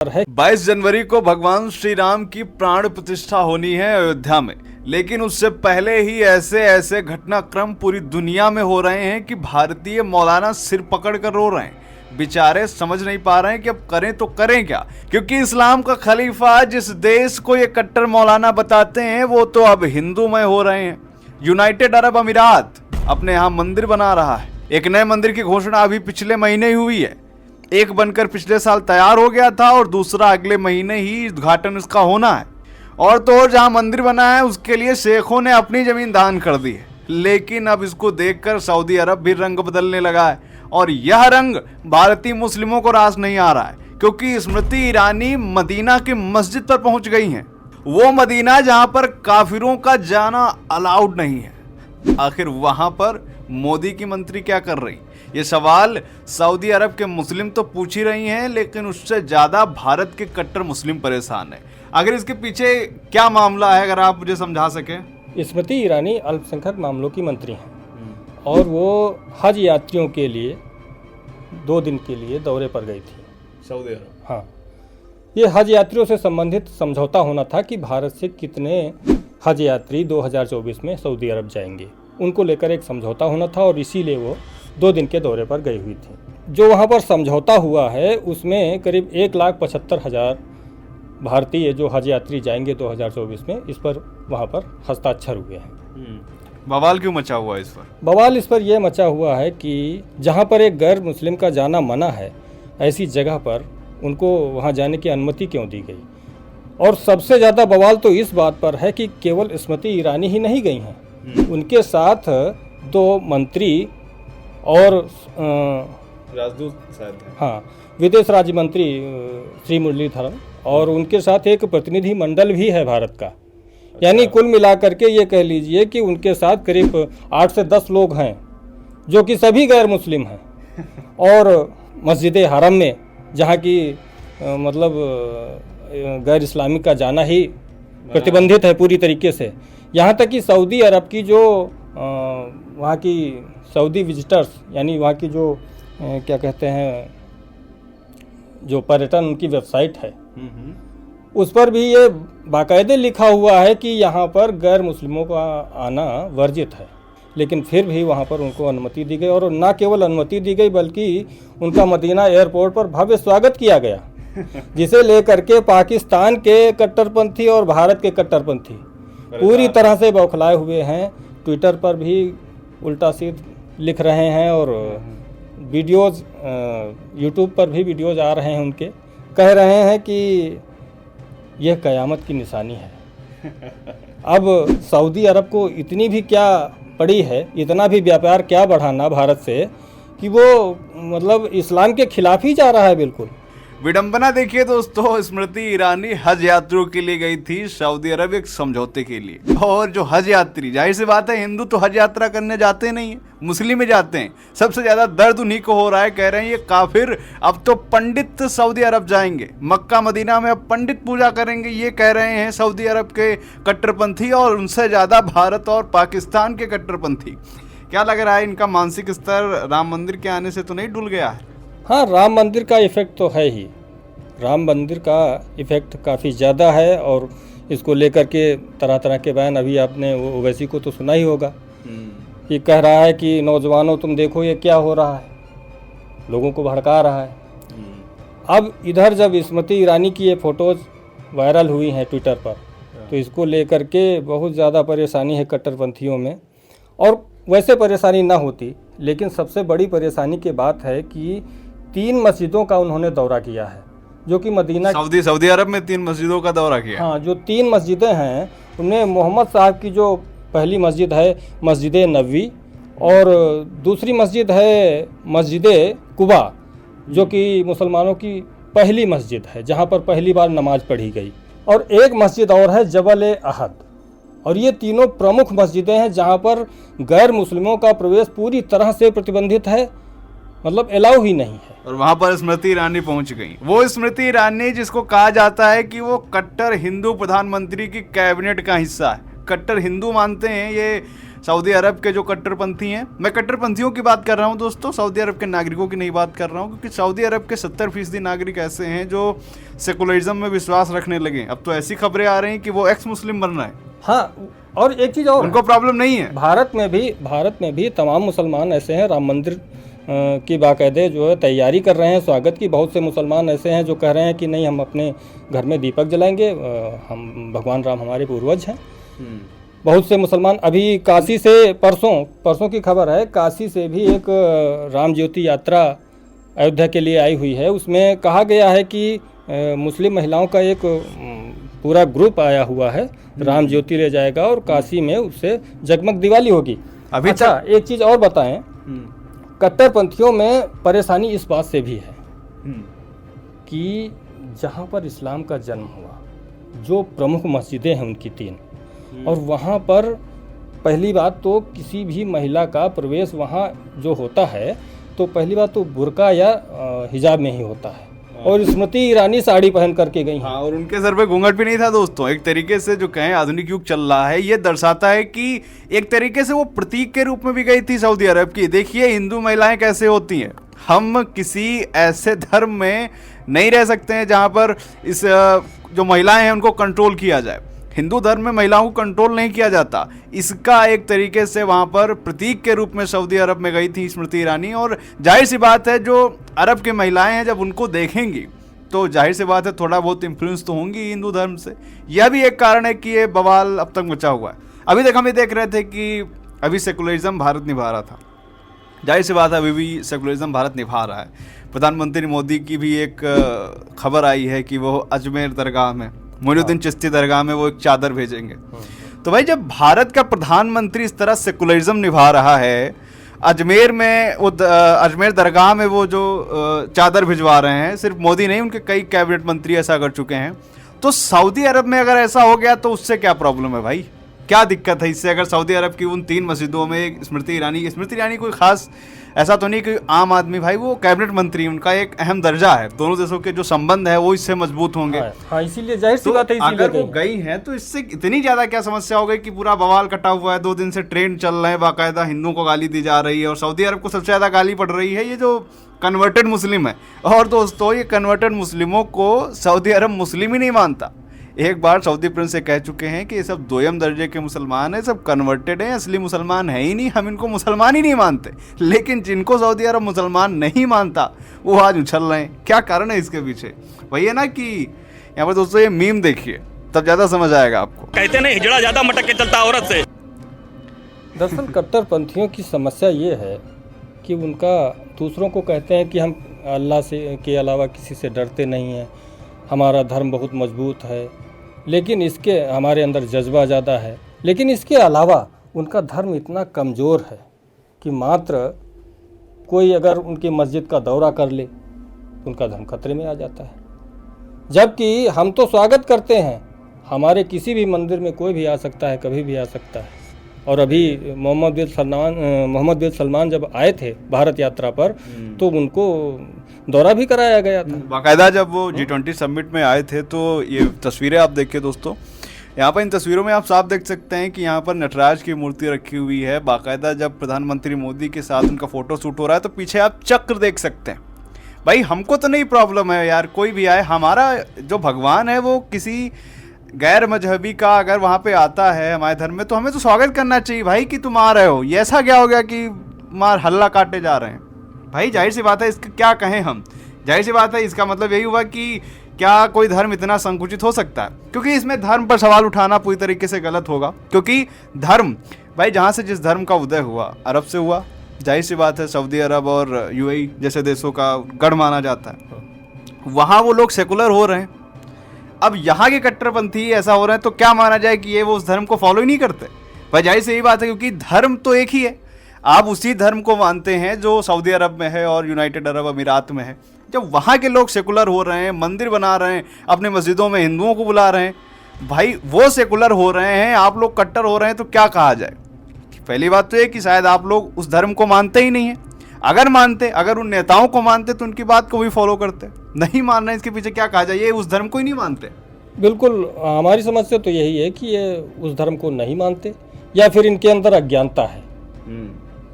है। 22 जनवरी को भगवान श्री राम की प्राण प्रतिष्ठा होनी है अयोध्या में, लेकिन उससे पहले ही ऐसे ऐसे घटनाक्रम पूरी दुनिया में हो रहे हैं कि भारतीय मौलाना सिर पकड़ कर रो रहे हैं। बेचारे समझ नहीं पा रहे हैं कि अब करें तो करें क्या, क्योंकि इस्लाम का खलीफा जिस देश को ये कट्टर मौलाना बताते हैं वो तो अब हिंदूमय हो रहे हैं। यूनाइटेड अरब अमीरात अपने यहाँ मंदिर बना रहा है। एक नए मंदिर की घोषणा अभी पिछले महीने ही हुई है। एक बनकर पिछले साल तैयार हो गया था और दूसरा अगले महीने ही उद्घाटन इसका होना है। और तो और जहां मंदिर बना है उसके लिए शेखों ने अपनी जमीन दान कर दी है। लेकिन अब इसको देखकर सऊदी अरब भी रंग बदलने लगा है, और यह रंग भारतीय मुस्लिमों को रास नहीं आ रहा है, क्योंकि स्मृति ईरानी मदीना की मस्जिद पर पहुंच गई हैं। वो मदीना जहां पर काफिरों का जाना अलाउड नहीं है। आखिर वहां पर मोदी की मंत्री क्या कर रही, ये सवाल सऊदी अरब के मुस्लिम तो पूछ ही रही हैं, लेकिन उससे ज्यादा भारत के कट्टर मुस्लिम परेशान है। अगर इसके पीछे क्या मामला है, अगर आप मुझे समझा सकें। स्मृति ईरानी अल्पसंख्यक मामलों की मंत्री हैं और वो हज यात्रियों के लिए 2 दिन के लिए दौरे पर गई थी सऊदी अरब। हाँ, ये हज यात्रियों से संबंधित समझौता होना था कि भारत से कितने हज यात्री 2024 में सऊदी अरब जाएंगे, उनको लेकर एक समझौता होना था और इसीलिए वो 2 दिन के दौरे पर गई हुई थी। जो वहाँ पर समझौता हुआ है उसमें करीब 1,75,000 भारतीय जो हज यात्री जाएंगे 2024 में, इस पर वहाँ पर हस्ताक्षर हुए हैं। बवाल क्यों मचा हुआ है इस पर? बवाल इस पर यह मचा हुआ है कि जहाँ पर एक गैर मुस्लिम का जाना मना है, ऐसी जगह पर उनको वहाँ जाने की अनुमति क्यों दी गई। और सबसे ज़्यादा बवाल तो इस बात पर है कि केवल स्मृति ईरानी ही नहीं गई हैं, उनके साथ 2 मंत्री और राजदूत शायद, हाँ, विदेश राज्य मंत्री श्री मुरलीधरन, और उनके साथ एक प्रतिनिधि मंडल भी है भारत का। यानी कुल मिलाकर के ये कह लीजिए कि उनके साथ करीब 8 से 10 लोग हैं जो कि सभी गैर मुस्लिम हैं। और मस्जिद हरम में जहाँ की मतलब गैर इस्लामिक का जाना ही प्रतिबंधित है पूरी तरीके से। यहाँ तक कि सऊदी अरब की जो वहाँ की सऊदी विजिटर्स, यानी वहाँ की जो क्या कहते हैं, जो पर्यटन उनकी वेबसाइट है, उस पर भी ये बाकायदे लिखा हुआ है कि यहाँ पर गैर मुस्लिमों का आना वर्जित है। लेकिन फिर भी वहाँ पर उनको अनुमति दी गई, और न केवल अनुमति दी गई बल्कि उनका मदीना एयरपोर्ट पर भव्य स्वागत किया गया, जिसे लेकर के पाकिस्तान के कट्टरपंथी और भारत के कट्टरपंथी पूरी तरह से बौखलाए हुए हैं। ट्विटर पर भी उल्टा सीध लिख रहे हैं और वीडियोज़ यूट्यूब पर भी वीडियोज़ आ रहे हैं उनके, कह रहे हैं कि यह क़यामत की निशानी है। अब सऊदी अरब को इतनी भी क्या पड़ी है, इतना भी व्यापार क्या बढ़ाना भारत से कि वो मतलब इस्लाम के खिलाफ ही जा रहा है बिल्कुल। विडंबना देखिए दोस्तों, स्मृति ईरानी हज यात्रियों के लिए गई थी सऊदी अरब एक समझौते के लिए। और जो हज यात्री, जाहिर सी बात है हिंदू तो हज यात्रा करने जाते नहीं है, मुस्लिम ही जाते हैं। सबसे ज्यादा दर्द उन्हीं को हो रहा है। कह रहे हैं ये काफिर अब तो पंडित सऊदी अरब जाएंगे, मक्का मदीना में अब पंडित पूजा करेंगे, ये कह रहे हैं सऊदी अरब के कट्टरपंथी, और उनसे ज्यादा भारत और पाकिस्तान के कट्टरपंथी। क्या लग रहा है, इनका मानसिक स्तर राम मंदिर के आने से तो नहीं डुल गया है? हाँ, राम मंदिर का इफ़ेक्ट तो है ही, राम मंदिर का इफ़ेक्ट काफ़ी ज़्यादा है। और इसको लेकर के तरह तरह के बयान, अभी आपने ओवैसी को तो सुना ही होगा, ये कह रहा है कि नौजवानों तुम देखो ये क्या हो रहा है, लोगों को भड़का रहा है। अब इधर जब स्मृति ईरानी की ये फ़ोटोज़ वायरल हुई हैं ट्विटर पर, तो इसको लेकर के बहुत ज़्यादा परेशानी है कट्टरपंथियों में। और वैसे परेशानी ना होती, लेकिन सबसे बड़ी परेशानी की बात है कि 3 मस्जिदों का उन्होंने दौरा किया है, जो कि मदीना सऊदी अरब में 3 मस्जिदों का दौरा किया। हाँ, जो 3 मस्जिदें हैं उनमें मोहम्मद साहब की जो पहली मस्जिद है मस्जिद नबवी, और दूसरी मस्जिद है मस्जिद कुबा, जो कि मुसलमानों की पहली मस्जिद है जहाँ पर पहली बार नमाज पढ़ी गई, और एक मस्जिद और है जबल अहद। और ये तीनों प्रमुख मस्जिदें हैं जहाँ पर गैर मुस्लिमों का प्रवेश पूरी तरह से प्रतिबंधित है, मतलब अलाउ ही नहीं है। और वहां पर स्मृति ईरानी पहुंच गई। वो स्मृति ईरानी जिसको कहा जाता है कि वो कट्टर हिंदू प्रधानमंत्री की कैबिनेट का हिस्सा है, कट्टर हिंदू मानते हैं ये सऊदी अरब के जो कट्टरपंथी हैं, मैं कट्टरपंथियों की बात कर रहा हूं दोस्तों, सऊदी अरब के नागरिकों की नहीं बात कर रहा हूं, क्योंकि सऊदी अरब के 70% नागरिक ऐसे हैं जो सेकुलरिज्म में विश्वास रखने लगे। अब तो ऐसी खबरें आ रही हैं कि वो एक्स मुस्लिम बन रहे हैं। हाँ, और एक चीज़ और, उनको प्रॉब्लम नहीं है। भारत में भी तमाम मुसलमान ऐसे हैं, राम मंदिर की बाकायदे जो है तैयारी कर रहे हैं स्वागत की। बहुत से मुसलमान ऐसे हैं जो कह रहे हैं कि नहीं, हम अपने घर में दीपक जलाएंगे, हम भगवान राम हमारे पूर्वज हैं। बहुत से मुसलमान, अभी काशी से परसों की खबर है, काशी से भी एक राम ज्योति यात्रा अयोध्या के लिए आई हुई है। उसमें कहा गया है कि मुस्लिम महिलाओं का एक पूरा ग्रुप आया हुआ है, राम ज्योति ले जाएगा और काशी में उससे जगमग दिवाली होगी। अभी अच्छा, एक चीज़ और बताएं, कट्टरपंथियों में परेशानी इस बात से भी है कि जहाँ पर इस्लाम का जन्म हुआ, जो प्रमुख मस्जिदें हैं उनकी 3, और वहाँ पर पहली बात तो किसी भी महिला का प्रवेश वहाँ जो होता है तो पहली बात तो बुर्का या हिजाब में ही होता है, और स्मृति ईरानी साड़ी पहन करके गई हैं। हाँ, और उनके सर पे घूंघट भी नहीं था दोस्तों। एक तरीके से जो कहें आधुनिक युग चल रहा है, ये दर्शाता है कि एक तरीके से वो प्रतीक के रूप में भी गई थी सऊदी अरब की। देखिए हिंदू महिलाएं कैसे होती हैं। हम किसी ऐसे धर्म में नहीं रह सकते हैं जहाँ पर इस जो महिलाएं हैं उनको कंट्रोल किया जाए। हिंदू धर्म में महिलाओं को कंट्रोल नहीं किया जाता। इसका एक तरीके से वहाँ पर प्रतीक के रूप में सऊदी अरब में गई थी स्मृति ईरानी, और जाहिर सी बात है जो अरब की महिलाएं हैं जब उनको देखेंगी तो जाहिर सी बात है थोड़ा बहुत इन्फ्लुएंस तो होंगी हिंदू धर्म से। यह भी एक कारण है कि ये बवाल अब तक मचा हुआ है। अभी तक हम ये देख रहे थे कि अभी सेकुलरिज्म भारत निभा रहा था, जाहिर सी बात है अभी भी सेकुलरिज्म भारत निभा रहा है। प्रधानमंत्री मोदी की भी एक खबर आई है कि वो अजमेर दरगाह में, मोइनुद्दीन चिश्ती दरगाह में वो एक चादर भेजेंगे। तो भाई जब भारत का प्रधानमंत्री इस तरह सेकुलरिज्म निभा रहा है, अजमेर में वो अजमेर दरगाह में वो जो चादर भिजवा रहे हैं, सिर्फ मोदी नहीं उनके कई कैबिनेट मंत्री ऐसा कर चुके हैं, तो सऊदी अरब में अगर ऐसा हो गया तो उससे क्या प्रॉब्लम है भाई? क्या दिक्कत है इससे? अगर सऊदी अरब की उन 3 मस्जिदों में स्मृति ईरानी कोई खास ऐसा तो नहीं कि आम आदमी, भाई वो कैबिनेट मंत्री, उनका एक अहम दर्जा है, दोनों देशों के जो संबंध है वो इससे मजबूत होंगे। हाँ, इसीलिए जाहिर सी बात है, अगर वो गई हैं तो इससे इतनी ज्यादा क्या समस्या हो गई कि पूरा बवाल कटा हुआ है। 2 दिन से ट्रेंड चल रहे हैं, बाकायदा हिंदुओं को गाली दी जा रही है, और सऊदी अरब को सबसे ज्यादा गाली पड़ रही है ये जो कन्वर्टेड मुस्लिम है। और दोस्तों ये कन्वर्टेड मुस्लिमों को सऊदी अरब मुस्लिम ही नहीं मानता। एक बार सऊदी प्रिंस से कह चुके हैं कि ये सब 2ym दर्जे के मुसलमान हैं, सब कन्वर्टेड हैं, असली मुसलमान है ही नहीं, हम इनको मुसलमान ही नहीं मानते। लेकिन जिनको सऊदी अरब मुसलमान नहीं मानता वो आज उछल रहे हैं। क्या कारण है इसके पीछे? वही है ना कि यहाँ पर दोस्तों ये मीम देखिए तब ज़्यादा समझ आएगा आपको। कहते नहीं हिजड़ा ज़्यादा मटक के चलता औरत से। दरअसल कट्टरपंथियों की समस्या ये है कि उनका दूसरों को कहते हैं कि हम अल्लाह से के अलावा किसी से डरते नहीं हैं, हमारा धर्म बहुत मजबूत है, लेकिन इसके हमारे अंदर जज्बा ज़्यादा है, लेकिन इसके अलावा उनका धर्म इतना कमज़ोर है कि मात्र कोई अगर उनकी मस्जिद का दौरा कर ले तो उनका धर्म खतरे में आ जाता है। जबकि हम तो स्वागत करते हैं, हमारे किसी भी मंदिर में कोई भी आ सकता है, कभी भी आ सकता है। और अभी मोहम्मद बिन सलमान जब आए थे भारत यात्रा पर तो उनको दौरा भी कराया गया था बाकायदा। जब वो G20 समिट में आए थे तो ये तस्वीरें आप देखिए दोस्तों, यहाँ पर इन तस्वीरों में आप साफ देख सकते हैं कि यहाँ पर नटराज की मूर्ति रखी हुई है। बाकायदा जब प्रधानमंत्री मोदी के साथ उनका फोटो शूट हो रहा है तो पीछे आप चक्र देख सकते हैं। भाई हमको तो नहीं प्रॉब्लम है यार, कोई भी आए, हमारा जो भगवान है वो किसी गैर मजहबी का अगर वहाँ पे आता है हमारे धर्म में तो हमें तो स्वागत करना चाहिए भाई कि तुम आ रहे हो। ये ऐसा क्या हो गया कि मार हल्ला काटे जा रहे हैं? भाई जाहिर सी बात है, इसका क्या कहें हम, जाहिर सी बात है इसका मतलब यही हुआ कि क्या कोई धर्म इतना संकुचित हो सकता है? क्योंकि इसमें धर्म पर सवाल उठाना पूरी तरीके से गलत होगा, क्योंकि धर्म भाई जहाँ से जिस धर्म का उदय हुआ अरब से हुआ। जाहिर सी बात है सऊदी अरब और UAE जैसे देशों का गढ़ माना जाता है, वहाँ वो लोग सेकुलर हो रहे हैं। अब यहाँ के कट्टरपंथी ऐसा हो रहे हैं तो क्या माना जाए कि ये वो उस धर्म को फॉलो ही नहीं करते? भाई जाहिर से यही बात है, क्योंकि धर्म तो एक ही है। आप उसी धर्म को मानते हैं जो सऊदी अरब में है और यूनाइटेड अरब अमीरात में है। जब वहाँ के लोग सेकुलर हो रहे हैं, मंदिर बना रहे हैं, अपने मस्जिदों में हिंदुओं को बुला रहे हैं, भाई वो सेकुलर हो रहे हैं, आप लोग कट्टर हो रहे हैं, तो क्या कहा जाए? पहली बात तो ये कि शायद आप लोग उस धर्म को मानते ही नहीं हैं। अगर मानते, अगर उन नेताओं को मानते तो उनकी बात को भी फॉलो करते। नहीं मान रहे, इसके पीछे क्या कहा जाए? ये उस धर्म को ही नहीं मानते। बिल्कुल, हमारी समस्या तो यही है कि ये उस धर्म को नहीं मानते, या फिर इनके अंदर अज्ञानता है।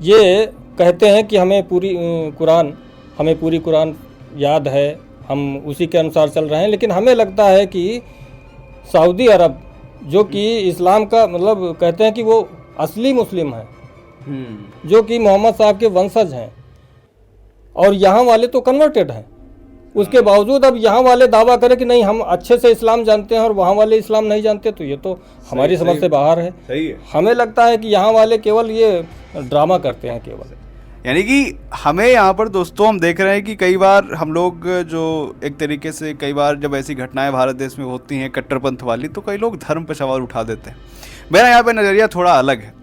ये कहते हैं कि हमें पूरी कुरान याद है, हम उसी के अनुसार चल रहे हैं, लेकिन हमें लगता है कि सऊदी अरब जो कि इस्लाम का मतलब कहते हैं कि वो असली मुस्लिम है, जो कि मोहम्मद साहब के वंशज हैं, और यहाँ वाले तो कन्वर्टेड हैं। उसके बावजूद अब यहाँ वाले दावा करें कि नहीं हम अच्छे से इस्लाम जानते हैं और वहाँ वाले इस्लाम नहीं जानते, तो ये तो हमारी समझ से बाहर है। सही है। हमें लगता है कि यहाँ वाले केवल ये ड्रामा करते हैं केवल। यानी कि हमें यहाँ पर दोस्तों हम देख रहे हैं कि कई बार हम लोग जो एक तरीके से कई बार जब ऐसी घटनाएं भारत देश में होती हैं कट्टरपंथ वाली, तो कई लोग धर्म पर सवाल उठा देते हैं। मेरा यहाँ पे नज़रिया थोड़ा अलग है।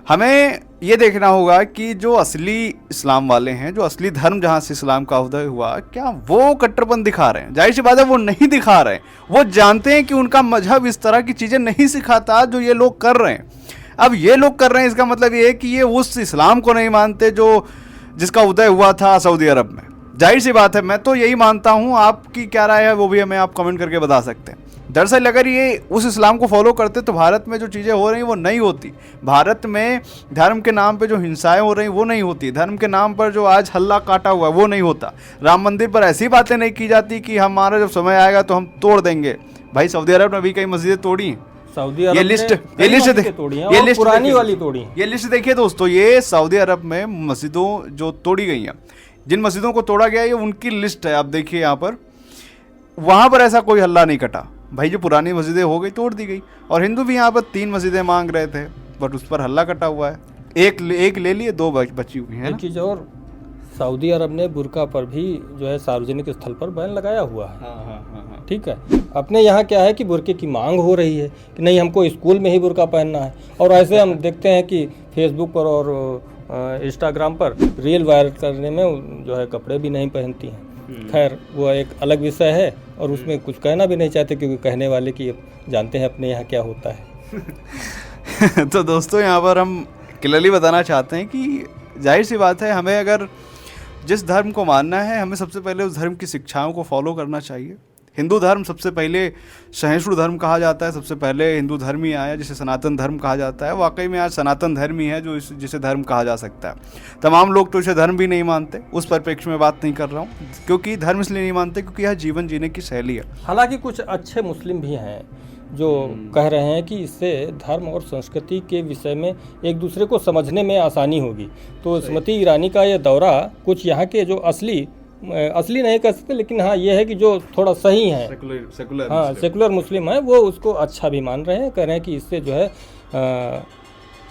हमें ये देखना होगा कि जो असली इस्लाम वाले हैं, जो असली धर्म जहाँ से इस्लाम का उदय हुआ, क्या वो कट्टरपंथ दिखा रहे हैं? जाहिर सी बात है वो नहीं दिखा रहे हैं। वो जानते हैं कि उनका मजहब इस तरह की चीज़ें नहीं सिखाता जो ये लोग कर रहे हैं। अब ये लोग कर रहे हैं, इसका मतलब ये है कि ये उस इस्लाम को नहीं मानते जो जिसका उदय हुआ था सऊदी अरब में। जाहिर सी बात है, मैं तो यही मानता हूँ। आपकी क्या राय है वो भी हमें आप कमेंट करके बता सकते हैं। दरअसल अगर ये उस इस्लाम को फॉलो करते तो भारत में जो चीज़ें हो रही वो नहीं होती। भारत में धर्म के नाम पे जो हिंसाएं हो रही वो नहीं होती। धर्म के नाम पर जो आज हल्ला काटा हुआ है वो नहीं होता। राम मंदिर पर ऐसी बातें नहीं की जाती कि हमारा जब समय आएगा तो हम तोड़ देंगे। भाई सऊदी अरब ने भी कई मस्जिदें तोड़ी हैं। सऊदी अरब ये लिस्ट पुरानी वाली तोड़ी। ये लिस्ट देखिए दोस्तों, ये सऊदी अरब में मस्जिदों जो तोड़ी गई हैं, जिन मस्जिदों को तोड़ा गया है, ये उनकी लिस्ट है। आप देखिए यहाँ पर, वहाँ पर ऐसा कोई हल्ला नहीं कटा। भाई जो पुरानी मस्जिदें हो गई तोड़ दी गई। और हिंदू भी यहाँ पर 3 मस्जिदें मांग रहे थे, बट उस पर हल्ला कटा हुआ है। एक ले लिए, 2 बची हुई हैं। एक चीज़ और, सऊदी अरब ने बुर्का पर भी जो है सार्वजनिक स्थल पर बैन लगाया हुआ है। हाँ। ठीक है। अपने यहाँ क्या है कि बुर्के की मांग हो रही है कि नहीं हमको स्कूल में ही बुर्का पहनना है, और ऐसे हम देखते हैं कि फेसबुक पर और इंस्टाग्राम पर रील वायरल करने में जो है कपड़े भी नहीं पहनती हैं। खैर वो एक अलग विषय है, और उसमें कुछ कहना भी नहीं चाहते, क्योंकि कहने वाले की जानते हैं अपने यहाँ क्या होता है। तो दोस्तों यहाँ पर हम क्लियरली बताना चाहते हैं कि जाहिर सी बात है, हमें अगर जिस धर्म को मानना है, हमें सबसे पहले उस धर्म की शिक्षाओं को फॉलो करना चाहिए। हिंदू धर्म सबसे पहले सहिष्णु धर्म कहा जाता है। सबसे पहले हिंदू धर्म ही आया, जिसे सनातन धर्म कहा जाता है। वाकई में आज सनातन धर्म ही है जो जिसे धर्म कहा जा सकता है। तमाम लोग तो इसे धर्म भी नहीं मानते, उस परिप्रेक्ष्य में बात नहीं कर रहा हूँ, क्योंकि धर्म इसलिए नहीं मानते क्योंकि यह जीवन जीने की शैली है। हालांकि कुछ अच्छे मुस्लिम भी हैं जो कह रहे हैं कि इससे धर्म और संस्कृति के विषय में एक दूसरे को समझने में आसानी होगी। तो स्मृति ईरानी का ये दौरा कुछ यहाँ के जो असली नहीं कह सकते, लेकिन हाँ ये है कि जो थोड़ा सही है, सेकुलर मुस्लिम है, वो उसको अच्छा भी मान रहे हैं। कह रहे हैं कि इससे जो है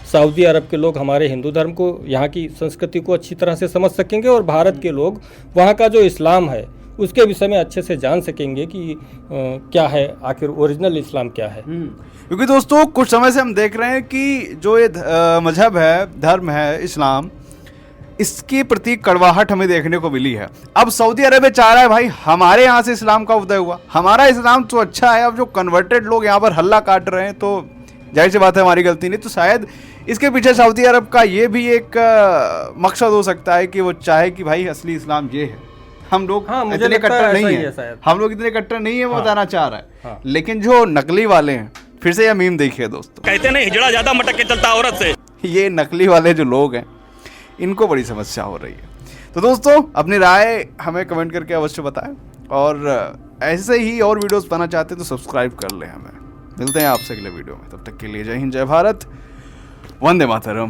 सऊदी अरब के लोग हमारे हिंदू धर्म को, यहाँ की संस्कृति को अच्छी तरह से समझ सकेंगे, और भारत के लोग वहाँ का जो इस्लाम है उसके विषय में अच्छे से जान सकेंगे कि क्या है आखिर ओरिजिनल इस्लाम क्या है। क्योंकि दोस्तों कुछ समय से हम देख रहे हैं कि जो ये मजहब है, धर्म है इस्लाम, इसके प्रति कड़वाहट हमें देखने को मिली है। अब सऊदी अरब चाह रहा है भाई हमारे यहाँ से इस्लाम का उदय हुआ, हमारा इस्लाम तो अच्छा है। अब जो कन्वर्टेड लोग यहाँ पर हल्ला काट रहे हैं, तो जाहिर सी बात है हमारी गलती नहीं। तो शायद इसके पीछे सऊदी अरब का ये भी एक मकसद हो सकता है कि वो चाहे कि भाई असली इस्लाम ये है। हम लोग इतने कट्टर नहीं है, हम लोग इतने कट्टर नहीं है, वो बताना चाह रहा है। लेकिन जो नकली वाले हैं, फिर से यह मीम देखिए दोस्तों, कहते नहीं हिजड़ा ज्यादा मटक के चलता औरत से। ये नकली वाले जो लोग हैं इनको बड़ी समस्या हो रही है। तो दोस्तों अपनी राय हमें कमेंट करके अवश्य बताएं, और ऐसे ही और वीडियोस पाना चाहते हैं तो सब्सक्राइब कर लें हमें। मिलते हैं आपसे अगले वीडियो में, तब तक के लिए जय हिंद, जय भारत, वंदे मातरम।